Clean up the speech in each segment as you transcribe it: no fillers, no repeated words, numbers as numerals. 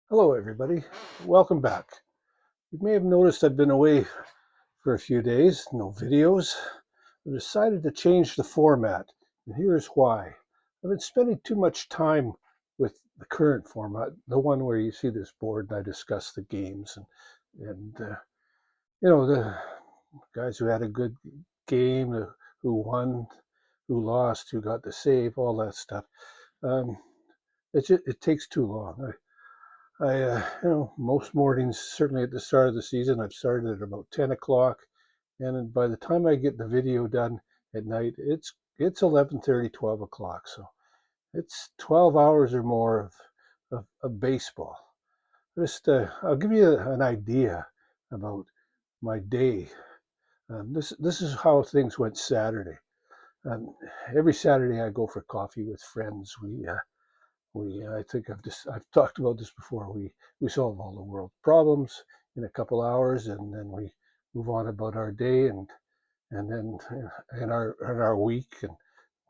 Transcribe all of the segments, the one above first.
Hello, everybody. Welcome back. You may have noticed I've been away for a few days, no videos. I decided to change the format, and here's why. I've been spending too much time with the current format, the one where you see this board and I discuss the games and the guys who had a good game, who won, who lost, who got the save, all that stuff. Um, it takes too long. Most mornings, certainly at the start of the season, I've started at about 10 o'clock, and by the time I get the video done at night, it's 11:30, 12 o'clock. So it's 12 hours or more of baseball. I'll give you an idea about my day. This is how things went Saturday. Um, every Saturday, I go for coffee with friends. I think I've talked about this before. We solve all the world problems in a couple hours, and then we move on about our day and then and our week, and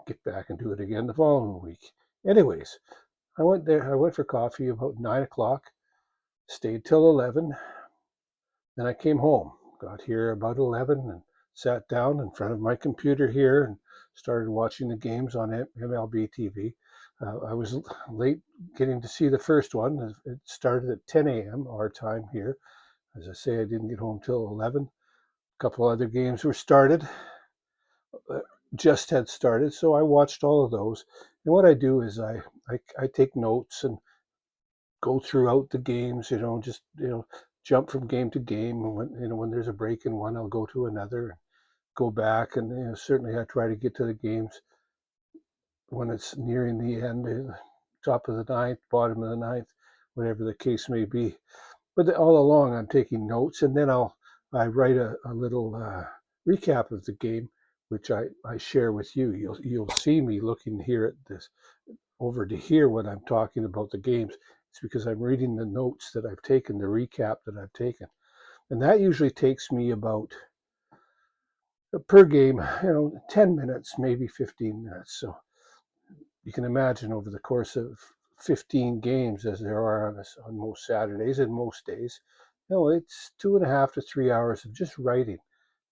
get back and do it again the following week. Anyways, I went there. I went for coffee about 9 o'clock. Stayed till 11. Then I came home. Got here about 11 and sat down in front of my computer here and started watching the games on MLB TV. I was late getting to see the first one. It started at 10 a.m. our time here. As I say, I didn't get home till 11. A couple other games were started, uh, just had started, so I watched all of those. And what I do is I take notes and go throughout the games. Just jump from game to game. And when there's a break in one, I'll go to another, go back, and certainly I try to get to the games when it's nearing the end, top of the ninth, bottom of the ninth, whatever the case may be. But all along, I'm taking notes, and then I write a little recap of the game, which I share with you. You'll see me looking here at this over to hear when I'm talking about the games. It's because I'm reading the notes that I've taken, the recap that I've taken, and that usually takes me about per game, 10 minutes, maybe 15 minutes. So you can imagine over the course of 15 games, as there are on most Saturdays and most days, it's 2.5 to 3 hours of just writing,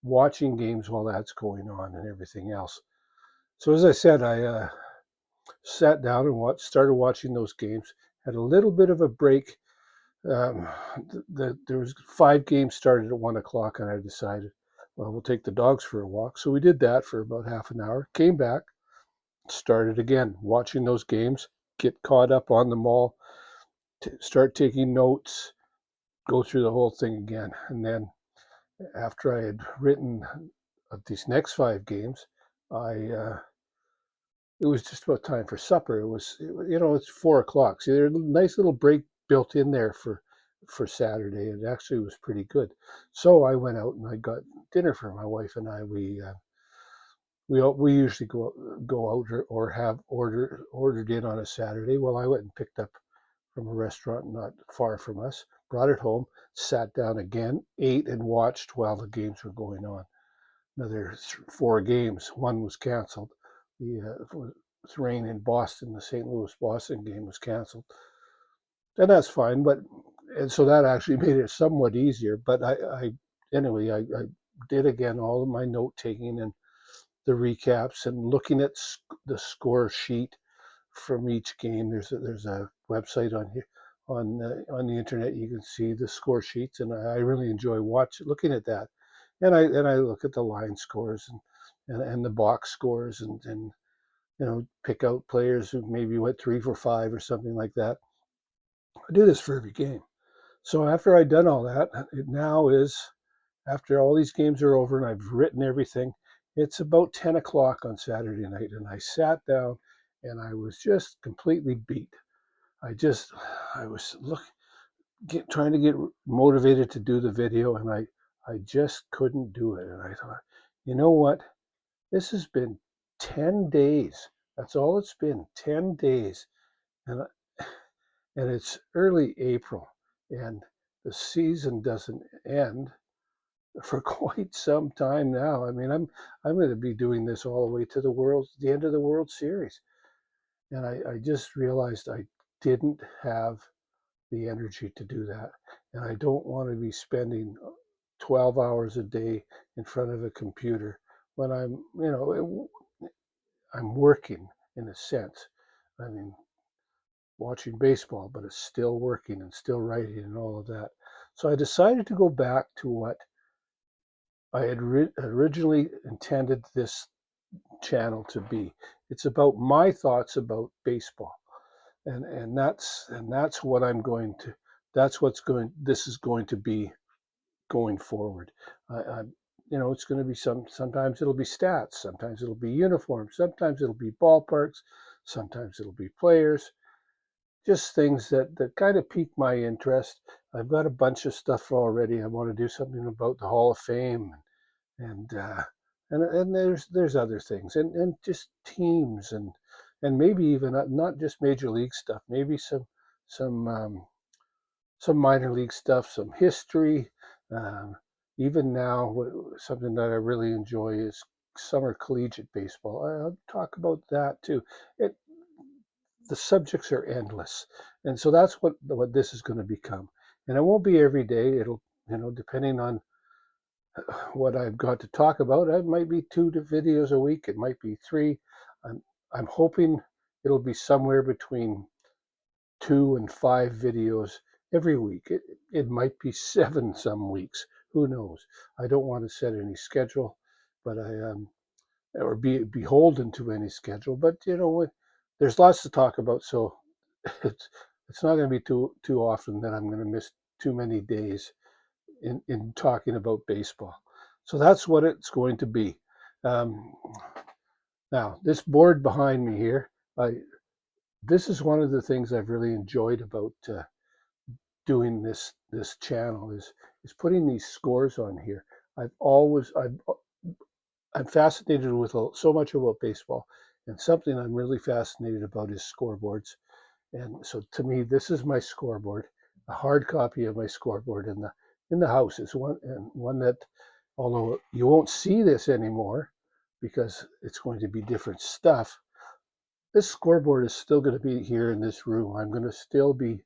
watching games while that's going on, and everything else. So as I said, I sat down and started watching those games. Had a little bit of a break. Um, there was 5 games started at 1 o'clock, and I decided, well, we'll take the dogs for a walk. So we did that for about half an hour. Came back, started again watching those games, get caught up on them all, start taking notes, go through the whole thing again. And then after I had written these next 5 games, I it was just about time for supper. It's 4 o'clock. See, there's a nice little break built in there for Saturday. It actually was pretty good. So I went out and I got dinner for my wife and I. We usually go out or have ordered in on a Saturday. Well, I went and picked up from a restaurant not far from us, brought it home, sat down again, ate and watched while the games were going on. Another 4 games. One was canceled. The rain in Boston, the St. Louis Boston game was canceled, and that's fine. And so that actually made it somewhat easier. But anyway, I did again all of my note taking and the recaps and looking at the score sheet from each game. There's a website on here on the internet. You can see the score sheets, and I really enjoy looking at that. And I look at the line scores and the box scores and pick out players who maybe went 3 for 5 or something like that. I do this for every game. So after I'd done all that, it now is after all these games are over and I've written everything. It's about 10 o'clock on Saturday night, and I sat down and I was just completely beat. I was trying to get motivated to do the video, and I just couldn't do it. And I thought, you know what? This has been 10 days. That's all it's been, 10 days. And and it's early April, and the season doesn't end for quite some time now. I mean, I'm going to be doing this all the way to the end of the World Series, and I just realized I didn't have the energy to do that. And I don't want to be spending 12 hours a day in front of a computer when I'm working in a sense. I mean, watching baseball, but it's still working and still writing and all of that. So I decided to go back to what I had originally intended this channel to be. It's about my thoughts about baseball, and that's what I'm going to. That's what's going. This is going to be going forward. I it's going to be sometimes it'll be stats, sometimes it'll be uniforms, sometimes it'll be ballparks, sometimes it'll be players, just things that kind of pique my interest. I've got a bunch of stuff already. I want to do something about the Hall of Fame, and and there's other things, and just teams, and maybe even not just major league stuff, maybe some some minor league stuff, some history. Um, Even now, something that I really enjoy is summer collegiate baseball. I'll talk about that too. It, the subjects are endless, and so that's what this is going to become. And it won't be every day. It'll, depending on what I've got to talk about, it might be videos a week. It might be three. I'm I'm hoping it'll be somewhere between 2 and 5 videos every week. It might be 7 some weeks. Who knows? I don't want to set any schedule, but or be beholden to any schedule. But there's lots to talk about, so it's it's not going to be too often that I'm going to miss too many days in talking about baseball. So that's what it's going to be. Um, Now, this board behind me here, this is one of the things I've really enjoyed about doing this channel is putting these scores on here. I'm fascinated with so much about baseball, and something I'm really fascinated about is scoreboards. And so to me, this is my scoreboard, a hard copy of my scoreboard in the house. It's one that, although you won't see this anymore because it's going to be different stuff, this scoreboard is still going to be here in this room. I'm going to still be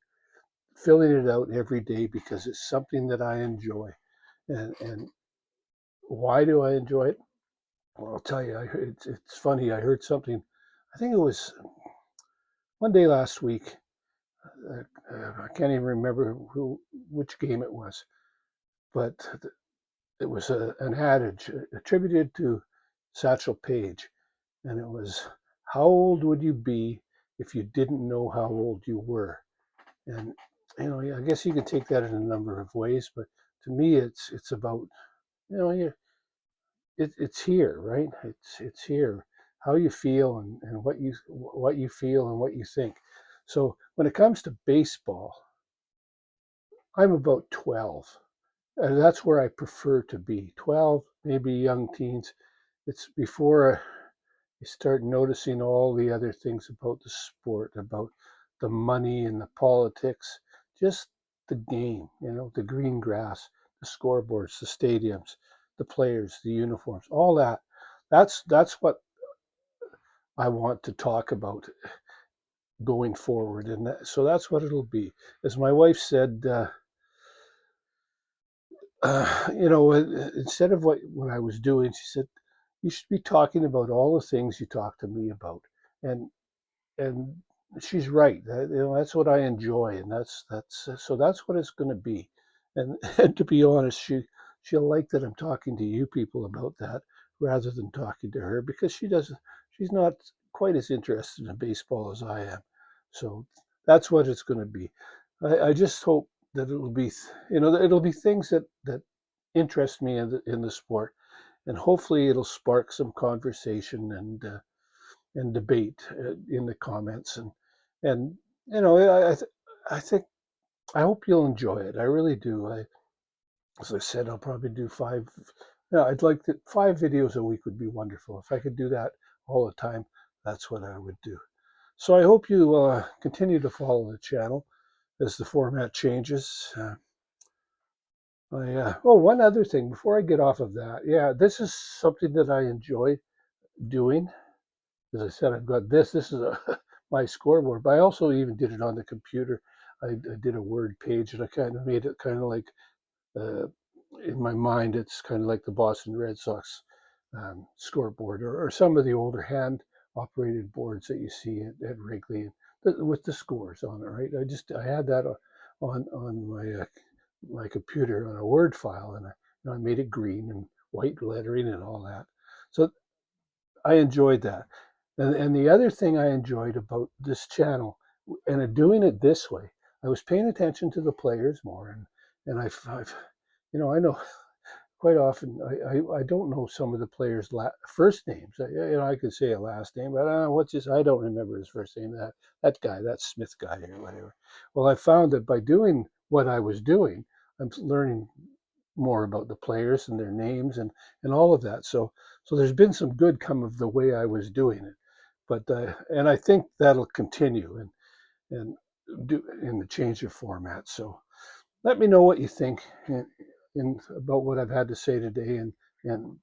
filling it out every day because it's something that I enjoy. And why do I enjoy it? Well, I'll tell you. It's funny. I heard something. I think it was one day last week. I can't even remember which game it was, but it was an adage attributed to Satchel Paige, and it was, "How old would you be if you didn't know how old you were?" And I guess you can take that in a number of ways, but to me, it's about you it's here, right? It's here. How you feel and what you feel and what you think. So when it comes to baseball, I'm about 12. And that's where I prefer to be. 12, maybe young teens. It's before you start noticing all the other things about the sport, about the money and the politics, just the game, the green grass, the scoreboards, the stadiums, the players, the uniforms, all that. That's what I want to talk about going forward, and so that's what it'll be. As my wife said, instead of what I was doing, she said, "You should be talking about all the things you talk to me about," and and she's right. That's what I enjoy, and that's what it's going to be. And and to be honest, she'll like that I'm talking to you people about that rather than talking to her because she's not quite as interested in baseball as I am. So that's what it's going to be. I just hope that it'll be it'll be things that interest me in the sport, and hopefully it'll spark some conversation and debate in the comments, and I think I hope you'll enjoy it. I really do. As I said, I'll probably do 5. I'd like 5 videos a week would be wonderful. If I could do that all the time, that's what I would do. So I hope you continue to follow the channel as the format changes. One other thing before I get off of that. Yeah, this is something that I enjoy doing. As I said, I've got this. This is my scoreboard, but I also even did it on the computer. I did a word page, and I kind of made it kind of like, uh, in my mind, it's kind of like the Boston Red Sox scoreboard, or some of the older hand operated boards that you see at Wrigley with the scores on it, right? I had that on my computer on a Word file, and I made it green and white lettering and all that. So I enjoyed that. And the other thing I enjoyed about this channel, and doing it this way, I was paying attention to the players more, and I've I know quite often I don't know some of the players' first names. I could say a last name, but what's his? I don't remember his first name. That guy, that Smith guy or whatever. Well, I found that by doing what I was doing, I'm learning more about the players and their names and all of that. So there's been some good come of the way I was doing it, but and I think that'll continue and do in the change of format. So let me know what you think about what I've had to say today, and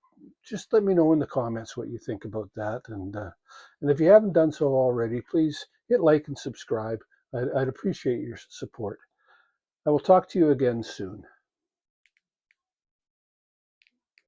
just let me know in the comments what you think about that. And if you haven't done so already, please hit like and subscribe. I'd appreciate your support. I will talk to you again soon.